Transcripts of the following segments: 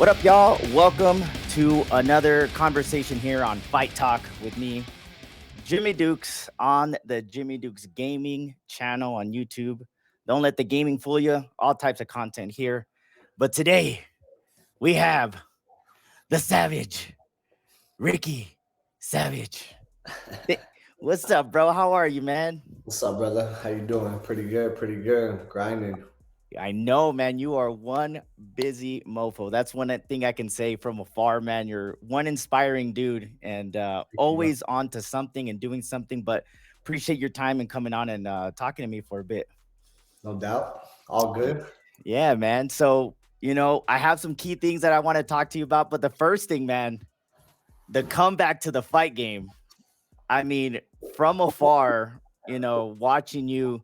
What up, y'all? Welcome to another conversation here on Fight Talk with me, Jimmy Dukes, on the Jimmy Dukes Gaming channel on YouTube. Don't let the gaming fool you. All types of content here. But today we have the Savage, Ricky Savage. What's up, bro? How are you, man? What's up, brother? How you doing? Pretty good, pretty good. Grinding. I know, man, you are one busy mofo. That's one thing I can say from afar, man. You're one inspiring dude and Thank you, bro. always on to something and doing something. But appreciate your time and coming on and talking to me for a bit. No doubt. All good. Yeah, man. So, I have some key things that I want to talk to you about. But the first thing, man, the comeback to the fight game. I mean, from afar, watching you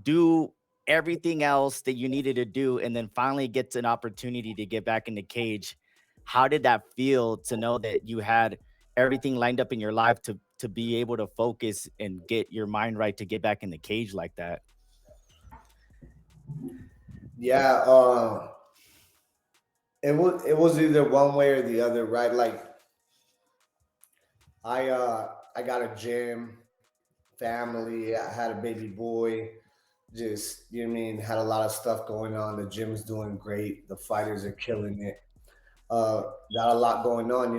do everything else that you needed to do and then finally get an opportunity to get back in the cage. How did that feel to know that you had everything lined up in your life to be able to focus and get your mind right to get back in the cage like that? Yeah, it was either one way or the other, right? Like I got a gym, family, I had a baby boy, just you know what I mean, had a lot of stuff going on. The gym's doing great, the fighters are killing it. Uh got a lot going on,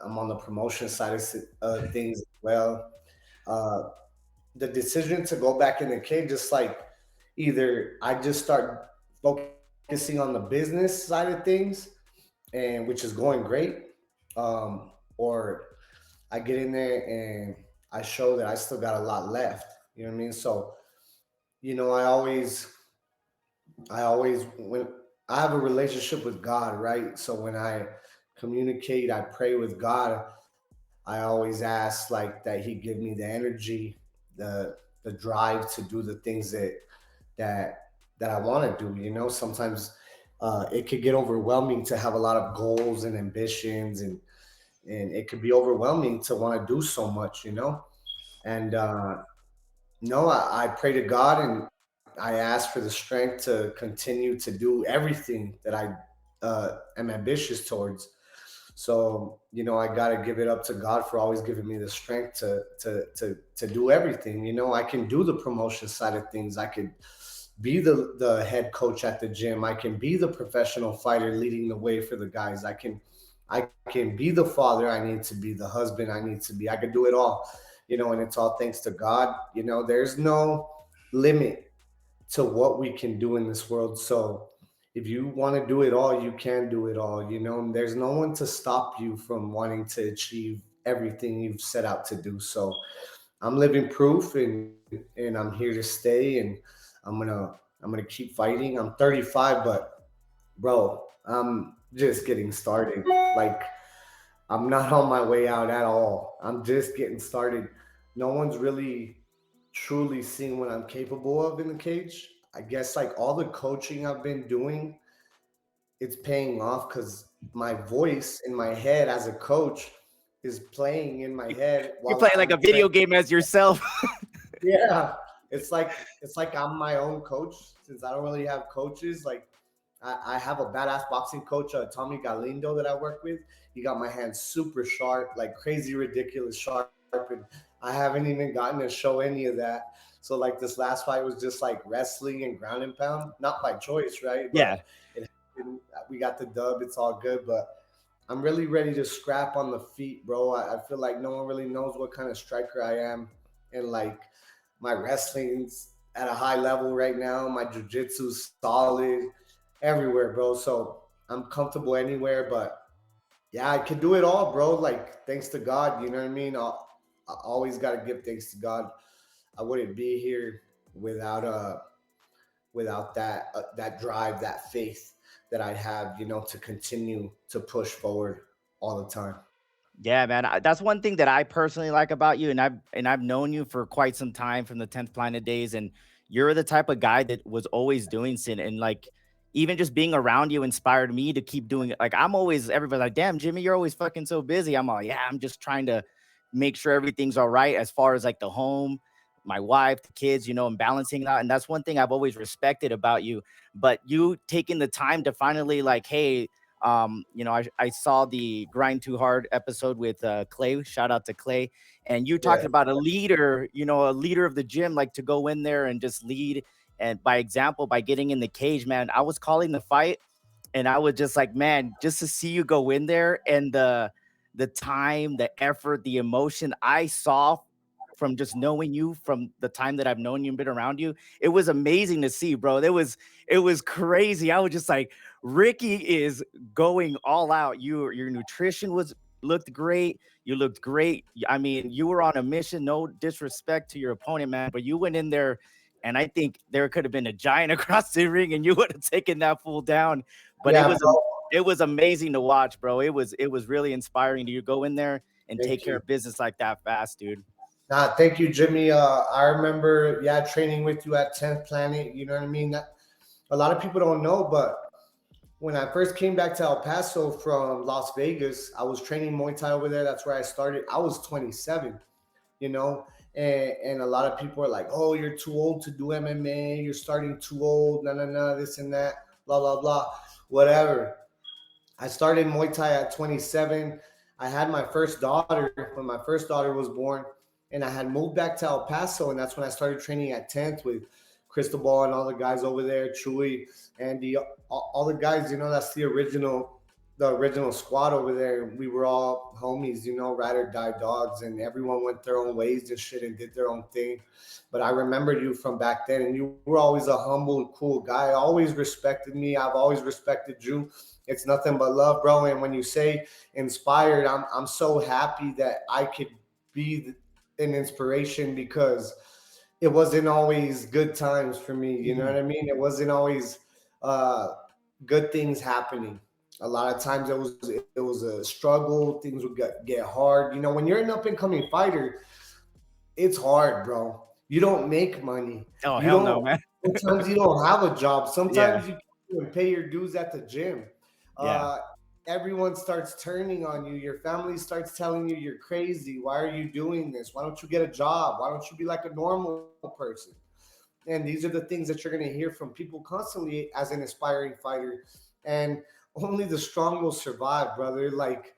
I'm on the promotion side of things as well. Uh the decision to go back in the cage, just like either I just start focusing on the business side of things, and which is going great, or I get in there and I show that I still got a lot left. You know what I mean? So, you know, I always when I have a relationship with God, right? So when I communicate, I pray with God. I always ask like that He give me the energy, the drive to do the things that I want to do. You know, sometimes it could get overwhelming to have a lot of goals and ambitions, and it could be overwhelming to want to do so much. And no, I pray to God and I ask for the strength to continue to do everything that I am ambitious towards. So, I got to give it up to God for always giving me the strength to do everything. I can do the promotion side of things. I could be the head coach at the gym. I can be the professional fighter leading the way for the guys. I can be the father I need to be, the husband I need to be. I could do it all, and it's all thanks to God. There's no limit to what we can do in this world. So if you want to do it all, you can do it all. And there's no one to stop you from wanting to achieve everything you've set out to do. So I'm living proof, and I'm here to stay, and I'm gonna keep fighting. I'm 35, but bro, I'm just getting started. Like, I'm not on my way out at all. I'm just getting started. No one's really truly seeing what I'm capable of in the cage. I guess like all the coaching I've been doing, it's paying off because my voice in my head as a coach is playing in my head You're while playing like I'm a video game as yourself. yeah. It's like I'm my own coach since I don't really have coaches. Like I have a badass boxing coach, Tommy Galindo, that I work with. He got my hands super sharp, like crazy, ridiculous sharp, and I haven't even gotten to show any of that. So like this last fight was just like wrestling and ground and pound, not by choice, right? But Yeah. it we got the dub. It's all good, but I'm really ready to scrap on the feet, bro. I feel like no one really knows what kind of striker I am, and like my wrestling's at a high level right now. My jujitsu's solid everywhere, bro. So I'm comfortable anywhere, but yeah, I could do it all, bro. Like thanks to God, you know what I mean. I always got to give thanks to God. I wouldn't be here without that drive, that faith that I have, to continue to push forward all the time. Yeah, man. That's one thing that I personally like about you, and I've known you for quite some time from the 10th Planet days, and you're the type of guy that was always doing sin, and like even just being around you inspired me to keep doing it. Like I'm always everybody's like, "Damn, Jimmy, you're always fucking so busy." I'm all, "Yeah, I'm just trying to make sure everything's all right as far as like the home, my wife, the kids, and balancing that." And that's one thing I've always respected about you. But you taking the time to finally like, hey, I saw the Grind Too Hard episode with Clay. Shout out to Clay. And you Yeah. talking about a leader, a leader of the gym, like to go in there and just lead and by example, by getting in the cage, man. I was calling the fight and I was just like, man, just to see you go in there and the time, the effort, the emotion I saw from just knowing you from the time that I've known you and been around you, it was amazing to see, bro. It was crazy. I was just like, Ricky is going all out. Your nutrition was looked great. You looked great. I mean, you were on a mission. No disrespect to your opponent, man, but you went in there, and I think there could have been a giant across the ring, and you would have taken that fool down. But Yeah, bro. it was amazing to watch, bro. It was really inspiring to go in there and take Thank care you. of business like that fast, dude. Nah, thank you, Jimmy. I remember, yeah, training with you at 10th Planet. You know what I mean? A lot of people don't know, but when I first came back to El Paso from Las Vegas, I was training Muay Thai over there. That's where I started. I was 27, you know, and a lot of people are like, "Oh, you're too old to do MMA. You're starting too old. No, no, no, this and that, blah blah blah, whatever." I started Muay Thai at 27. I had my first daughter when my first daughter was born, and I had moved back to El Paso, and that's when I started training at 10th with Cristobal and all the guys over there, Chewy, Andy, all the guys. You know, that's the original squad over there. We were all homies, ride or die dogs, and everyone went their own ways and shit and did their own thing. But I remembered you from back then, and you were always a humble, cool guy. Always respected me. I've always respected you. It's nothing but love, bro. And when you say inspired, I'm so happy that I could be an inspiration because it wasn't always good times for me. You know Mhm. what I mean? It wasn't always uh, good things happening. A lot of times it was a struggle. Things would get hard. When you're an up and coming fighter, it's hard, bro. You don't make money. Oh, You hell don't. no, man. Sometimes you don't have a job. Yeah. Sometimes you can't even pay your dues at the gym. Yeah. Uh, Everyone starts turning on you. Your family starts telling you you're crazy. Why are you doing this? Why don't you get a job? Why don't you be like a normal person? And these are the things that you're going to hear from people constantly as an aspiring fighter. And only the strong will survive, brother. Like,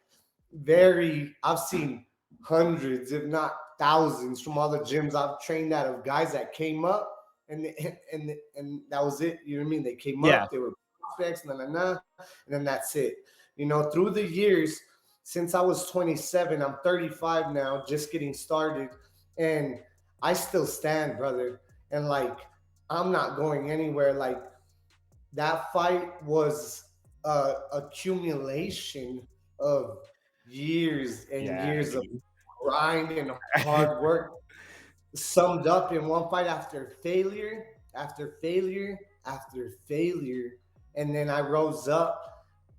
I've seen hundreds, if not thousands, from all the gyms I've trained at of guys that came up and that was it. You know what I mean? They came Yeah. up, they were prospects, and then that's it. Through the years, since I was 27, I'm 35 now, just getting started, and I still stand, brother. And like, I'm not going anywhere. Like, that fight was a accumulation of years and Yeah, years of dude. grind and hard work summed up in one fight after failure, after failure, after failure. And then I rose up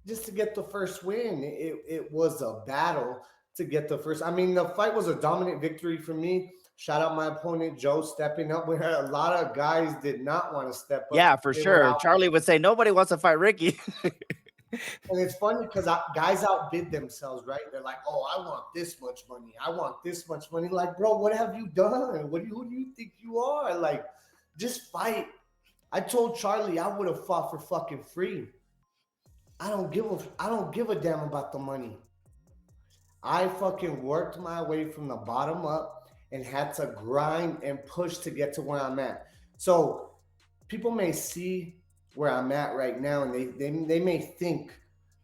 just to get the first win. It was a battle to get the first. I mean, the fight was a dominant victory for me. Shout out my opponent, Joe, stepping up where a lot of guys did not want to step up. Yeah, for They were sure. out. Charlie would say nobody wants to fight Ricky. And it's funny because guys outbid themselves, right? They're like, "Oh, I want this much money. I want this much money." Like, bro, what have you done? Who do you think you are? Like, just fight. I told Charlie I would have fought for fucking free. I don't give a damn about the money. I fucking worked my way from the bottom up and had to grind and push to get to where I'm at. So people may see where I'm at right now, and they may think,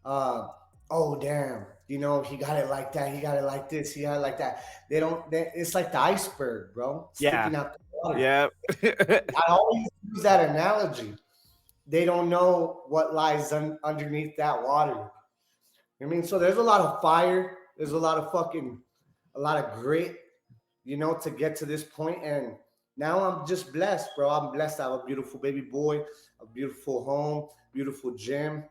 uh, "Oh, damn, he got it like that. He got it like this. He got it like that." They don't. It's like the iceberg, bro, Yeah. sticking out the water. Yeah. I always use that analogy. They don't know what lies underneath that water. I mean, so there's a lot of fire. There's a lot of grit, to get to this point. And now I'm just blessed, bro. I'm blessed. I have a beautiful baby boy, a beautiful home, beautiful gym,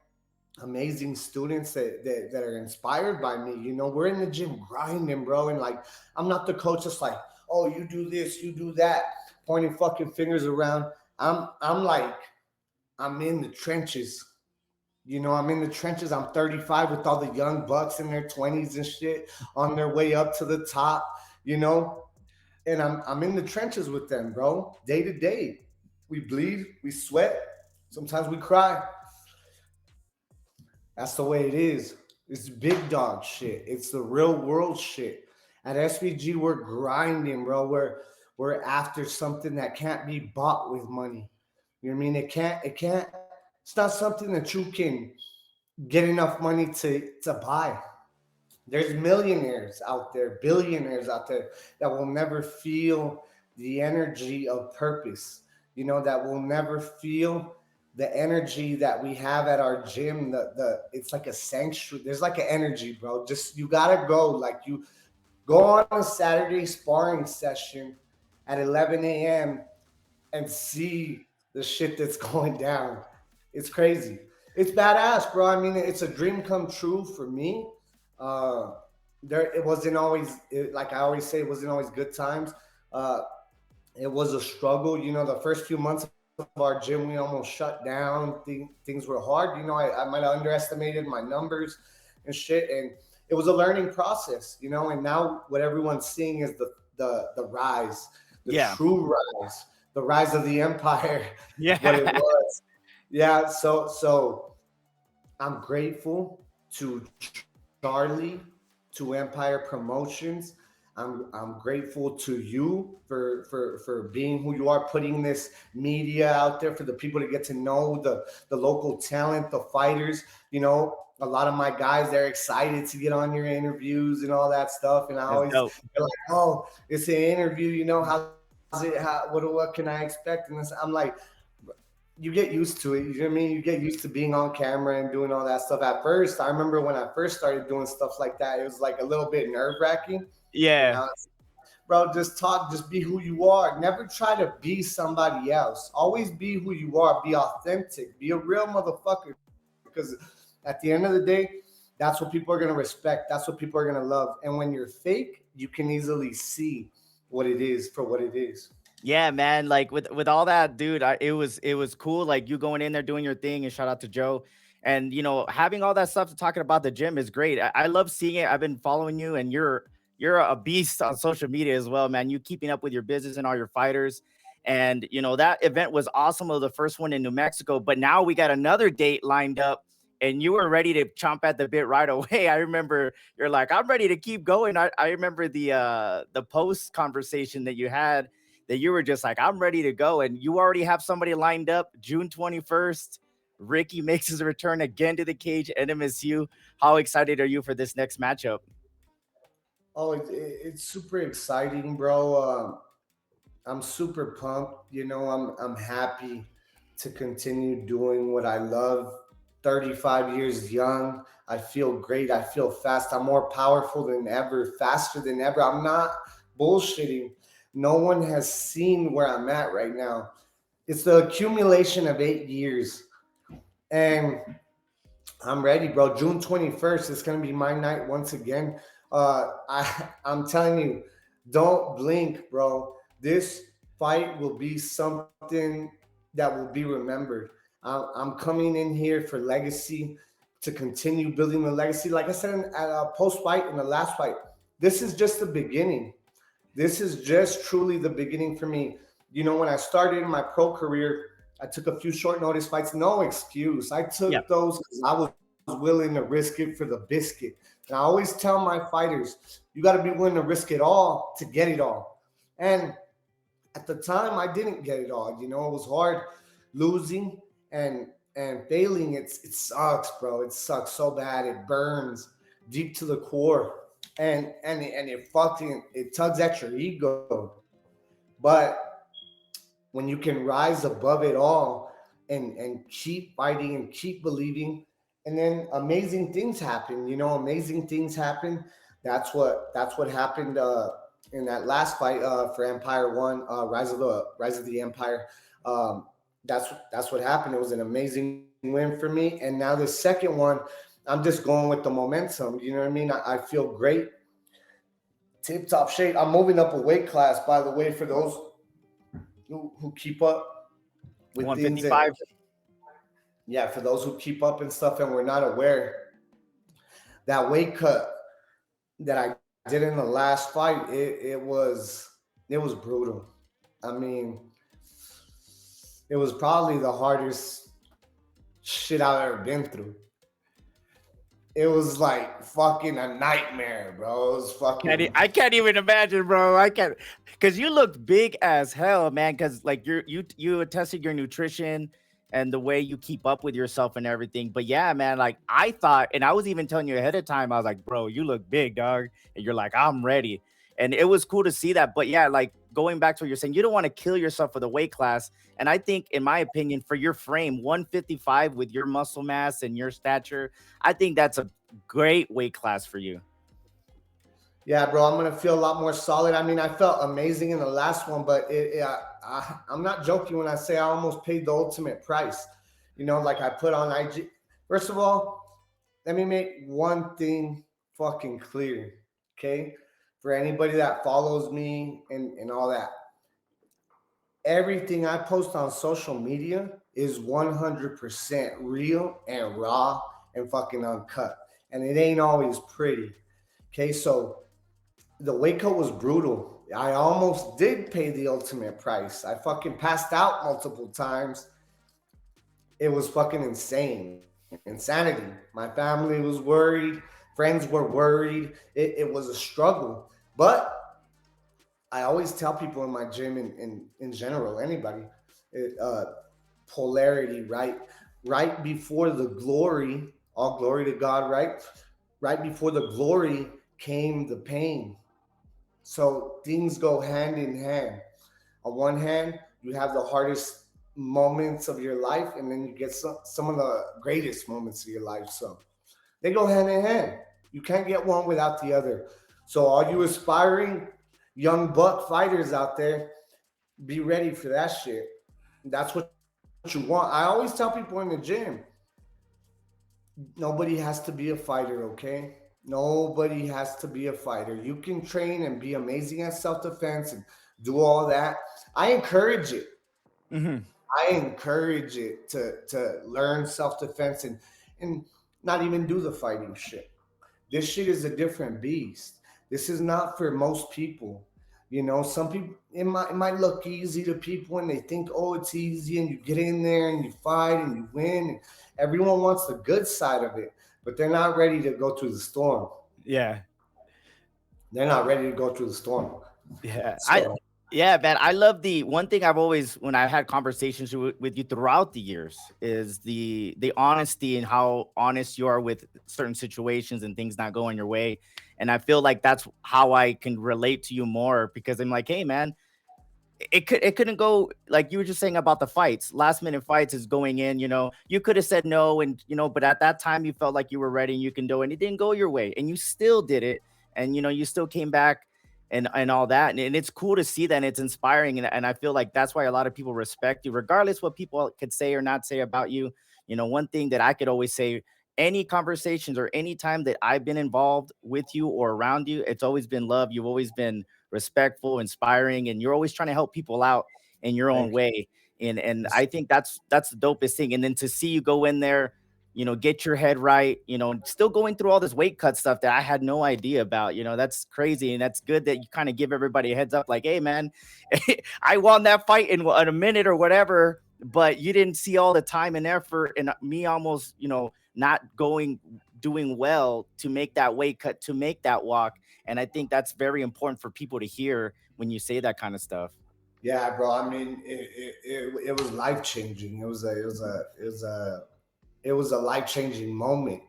amazing students that are inspired by me. We're in the gym grinding, bro. And like, I'm not the coach that's like, "Oh, you do this, you do that," pointing fucking fingers around. I'm like, I'm in the trenches. I'm in the trenches. I'm 35 with all the young bucks in their 20s and shit on their way up to the top, you know? And I'm in the trenches with them, bro. Day to day. We bleed, we sweat, sometimes we cry. That's the way it is. It's big dog shit. It's the real world shit. At SVG, we're grinding, bro. We're after something that can't be bought with money. You know what I mean? It can't. It's not something that you can get enough money to buy. There's millionaires out there, billionaires out there that will never feel the energy of purpose. That will never feel the energy that we have at our gym. The It's like a sanctuary. There's like an energy, bro. Just you gotta go. Like you go on a Saturday sparring session at 11 a.m. and see the shit that's going down. It's crazy. It's badass, bro. I mean, it's a dream come true for me. Uh, it wasn't always like I always say, it wasn't always good times. Uh, it was a struggle. The first few months of our gym, we almost shut down. Things were hard. I might have underestimated my numbers and shit, and it was a learning process. And now what everyone's seeing is the rise, the Yeah. true rise, the rise of the empire, what it Yeah. was. Yeah. So I'm grateful to Charlie, to Empire Promotions. I'm grateful to you for being who you are, putting this media out there for the people to get to know the local talent, the fighters. A lot of my guys, they're excited to get on your interviews and all that stuff. And I That's always dope. they're like, "Oh, it's an interview. How's it? What can I expect?" And I'm like, you get used to it. You know what I mean? You get used to being on camera and doing all that stuff. At first, I remember when I first started doing stuff like that, it was like a little bit nerve wracking. And Yeah. now, bro, just talk, just be who you are. Never try to be somebody else. Always be who you are. Be authentic. Be a real motherfucker. Because at the end of the day, that's what people are gonna respect. That's what people are gonna love. And when you're fake, you can easily see what it is for what it is. Yeah, man. Like with all that, dude, it was cool. Like you going in there doing your thing, and shout out to Joe, and having all that stuff to talking about the gym is great. I love seeing it. I've been following you, and you're a beast on social media as well, man. You keeping up with your business and all your fighters, and that event was awesome. Of the first one in New Mexico, but now we got another date lined up. And you were ready to chomp at the bit right away. I remember you're like, I'm ready to keep going. I remember the post conversation that you had, that you were just like, I'm ready to go. And you already have somebody lined up June 21st. Ricky makes his return again to the cage, NMSU. How excited are you for this next matchup? Oh, it's super exciting, bro. I'm super pumped. I'm happy to continue doing what I love. 35 years young. I feel great. I feel fast. I'm more powerful than ever, faster than ever. I'm not bullshitting. No one has seen where I'm at right now. It's the accumulation of 8 years. And I'm ready, bro. June 21st, it's gonna be my night once again. I'm telling you, don't blink, bro. This fight will be something that will be remembered. I'm coming in here for legacy, to continue building the legacy. Like I said at a post fight in the last fight, this is just the beginning. This is just truly the beginning for me. When I started my pro career, I took a few short notice fights, no excuse. I Yeah. took those because I was willing to risk it for the biscuit. And I always tell my fighters, you got to be willing to risk it all to get it all. And at the time, I didn't get it all. It was hard losing and failing. It sucks, bro. It sucks so bad. It burns deep to the core, and it tugs at your ego. But when you can rise above it all and keep fighting and keep believing, and then amazing things happen. Amazing things happen. That's what happened in that last fight for Empire One, Rise of the Empire. Um, that's what happened. It was an amazing win for me. And now the second one, I'm just going with the momentum. You know what I mean? I feel great, tip top shape. I'm moving up a weight class, by the way, for those who keep up with things. And 155. yeah, for those who keep up and stuff and we're not aware, that weight cut that I did in the last fight, it was brutal. I mean, it was probably the hardest shit I've ever been through. it was like fucking a nightmare, bro. It was fucking. I can't even imagine, bro. I can't, because you looked big as hell, man. Because like you attested your nutrition and the way you keep up with yourself and everything. But yeah, man, like I thought, and I was even telling you ahead of time, I was like, bro, you look big, dog, and you're like, I'm ready, and it was cool to see that. But yeah, like going back to what you're saying, you don't want to kill yourself for the weight class. And I think, in my opinion, for your frame, 155 with your muscle mass and your stature, I think that's a great weight class for you. Yeah, bro, I'm gonna feel a lot more solid. I mean, I felt amazing in the last one, but I'm not joking when I say I almost paid the ultimate price. Like I put on IG. First of all, let me make one thing fucking clear, okay? For anybody that follows me and all that, everything I post on social media is 100% real and raw and fucking uncut, and it ain't always pretty. Okay, so the weight cut was brutal. I almost did pay the ultimate price. I fucking passed out multiple times. It was fucking insane. Insanity. My family was worried. Friends were worried. It was a struggle. But I always tell people in my gym and in general, anybody, it, polarity, right? Right before the glory, all glory to God, right? Right before the glory came the pain. So things go hand in hand. On one hand, you have the hardest moments of your life, and then you get some of the greatest moments of your life. So they go hand in hand. You can't get one without the other. So, all you aspiring young buck fighters out there, be ready for that shit. That's what you want. I always tell people in the gym, nobody has to be a fighter, okay? Nobody has to be a fighter. You can train and be amazing at self defense and do all that. I encourage it. Mhm. I encourage it to learn self defense and not even do the fighting shit. This shit is a different beast. This is not for most people. Some people, it might look easy to people and they think, oh, it's easy, and you get in there and you fight and you win. And everyone wants the good side of it, but they're not ready to go through the storm. Yeah. They're not ready to go through the storm. Yeah. So Yeah, man. I love the one thing I've always, when I've had conversations with you throughout the years, is the honesty and how honest you are with certain situations and things not going your way. And I feel like that's how I can relate to you more, because I'm like, hey man, it couldn't go like you were just saying about the fights. Last minute fights is going in, you could have said no, and but at that time you felt like you were ready and you can do it, and it didn't go your way, and you still did it, and you still came back and all that. And it's cool to see that, and it's inspiring, and I feel like that's why a lot of people respect you, regardless what people could say or not say about you. One thing that I could always say, any conversations or any time that I've been involved with you or around you, it's always been love. You've always been respectful, inspiring, and you're always trying to help people out in your own thank way. And I think that's the dopest thing. And then to see you go in there, get your head right, still going through all this weight cut stuff that I had no idea about. That's crazy. And that's good that you kind of give everybody a heads up, like, hey man, I won that fight in a minute or whatever, but you didn't see all the time and effort and me almost, not doing well to make that weight cut, to make that walk. And I think that's very important for people to hear when you say that kind of stuff. Yeah, bro. I mean, it was life changing. It was a life changing moment.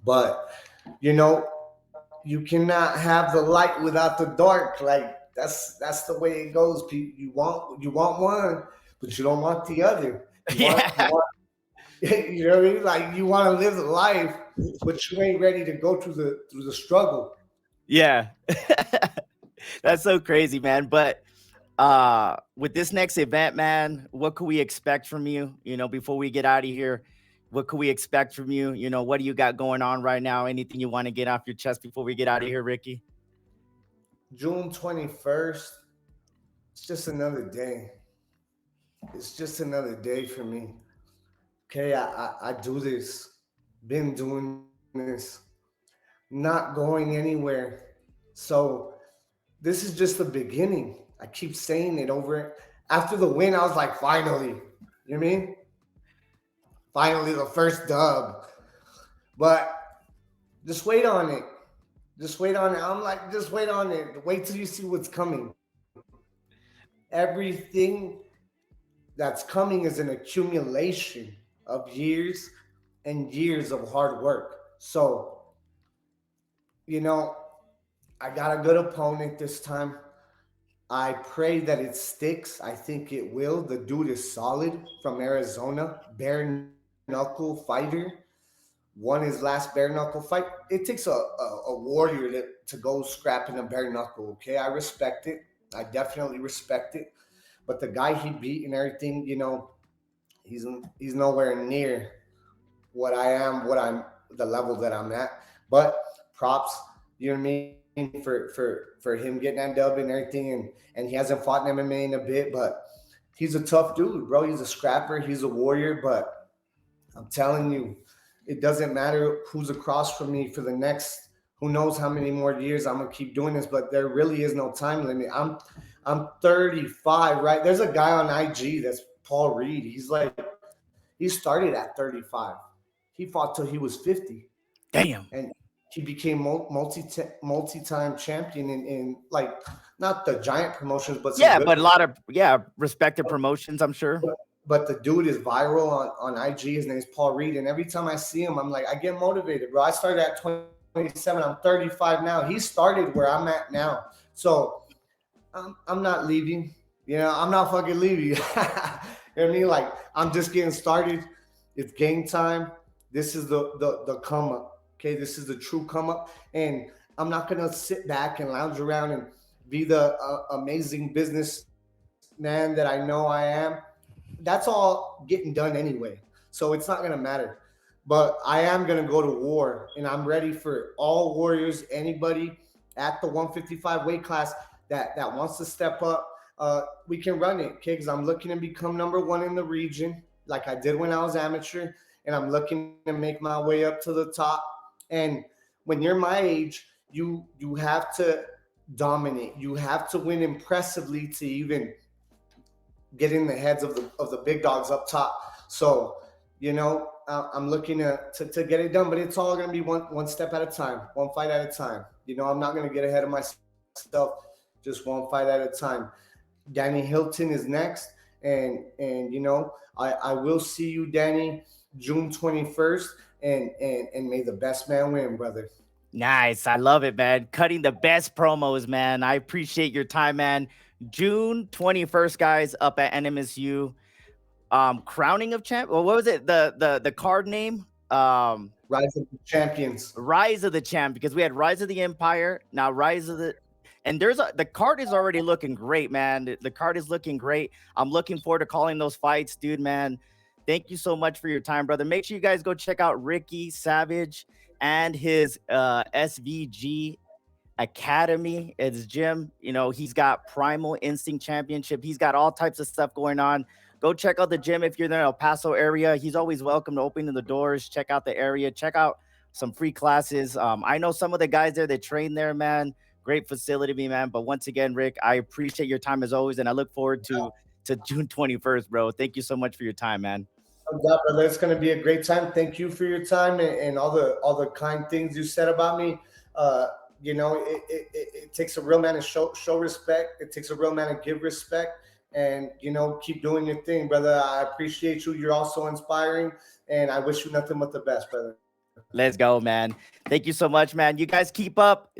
But you cannot have the light without the dark. Like that's the way it goes. You want one, but you don't want the other. You want you Yeah. want you know what I mean? Like you want to live the life, but you ain't ready to go through the struggle. Yeah. That's so crazy, man. But with this next event, man, what could we expect from you, before we get out of here? What could we expect from you? What do you got going on right now? Anything you want to get off your chest before we get out of here, Ricky? June 21st. It's just another day. It's just another day for me. Okay, I do this. Been doing this. Not going anywhere. So this is just the beginning. I keep saying it over. After the win, I was like, finally. You know what I mean? Finally, the first dub. But just wait on it. Just wait on it. I'm like, just wait on it. Wait till you see what's coming. Everything that's coming is an accumulation of years and years of hard work. So, you know, I got a good opponent this time. I pray that it sticks. I think it will. The dude is solid from Arizona, bare knuckle fighter. Won his last bare knuckle fight. It takes a warrior to go scrapping a bare knuckle. Okay, I respect it. I definitely respect it. But the guy he beat and everything, he's nowhere near what I am, what I'm the level that I'm at. But props, you know what I mean, for him getting that dub and everything, and he hasn't fought in MMA in a bit, but he's a tough dude, bro. He's a scrapper, he's a warrior, but I'm telling you, it doesn't matter who's across from me for the next who knows how many more years I'm gonna keep doing this, but there really is no time limit. I'm 35, right? There's a guy on IG that's Paul Reed. He started at 35. He fought till he was 50, Damn. and he became multi time champion in like not the giant promotions, but some Yeah, good. but a lot of respected promotions, I'm sure. But the dude is viral on IG. His name's Paul Reed, and every time I see him, I'm like, I get motivated, bro. I started at 27. I'm 35 now. He started where I'm at now, so I'm not leaving. I'm not fucking leaving. You know what I mean? Like I'm just getting started. It's game time. This is the come up. Okay, this is the true come up, and I'm not gonna sit back and lounge around and be the amazing businessman that I know I am. That's all getting done anyway, so it's not gonna matter. But I am gonna go to war, and I'm ready for all warriors, anybody at the 155 weight class that wants to step up. We can run it, okay? Because I'm looking to become number one in the region, like I did when I was amateur, and I'm looking to make my way up to the top. And when you're my age, you have to dominate. You have to win impressively to even get in the heads of the big dogs up top. So, I'm looking to get it done, but it's all going to be one step at a time, one fight at a time. I'm not going to get ahead of myself, just one fight at a time. Danny Hilton is next, and I will see you, Danny, June 21st, and may the best man win, brother. Nice. I love it, man. Cutting the best promos, man. I appreciate your time, man. June 21st, guys, up at NMSU. Crowning of champ. Well, what was it? The card name? Rise of the Champions. Rise of the Champ, because we had Rise of the Empire, now Rise of the and the card is already looking great, man. The card is looking great. I'm looking forward to calling those fights, dude, man. Thank you so much for your time, brother. Make sure you guys go check out Ricky Savage and his SVG Academy. It's gym. He's got Primal Instinct Championship. He's got all types of stuff going on. Go check out the gym if you're in the El Paso area. He's always welcome to open the doors. Check out the area. Check out some free classes. I know some of the guys there that train there, man. Great facility, man. But once again, Rick, I appreciate your time as always, and I look forward to June 21st, bro. Thank you so much for your time, man. Brother. It's going to be a great time. Thank you for your time and all the kind things you said about me. It takes a real man to show respect. It takes a real man to give respect, and keep doing your thing, brother. I appreciate you. You're also inspiring, and I wish you nothing but the best, brother. Let's go, man. Thank you so much, man. You guys keep up.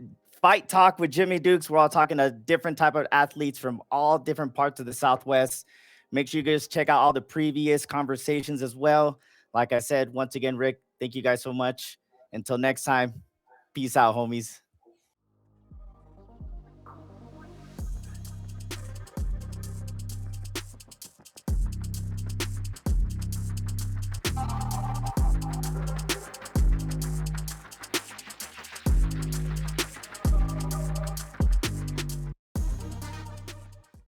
Fight Talk with Jimmy Dukes. We're all talking to different type of athletes from all different parts of the Southwest. Make sure you guys check out all the previous conversations as well. Like I said, once again, Rick, thank you guys so much. Until next time, peace out, homies.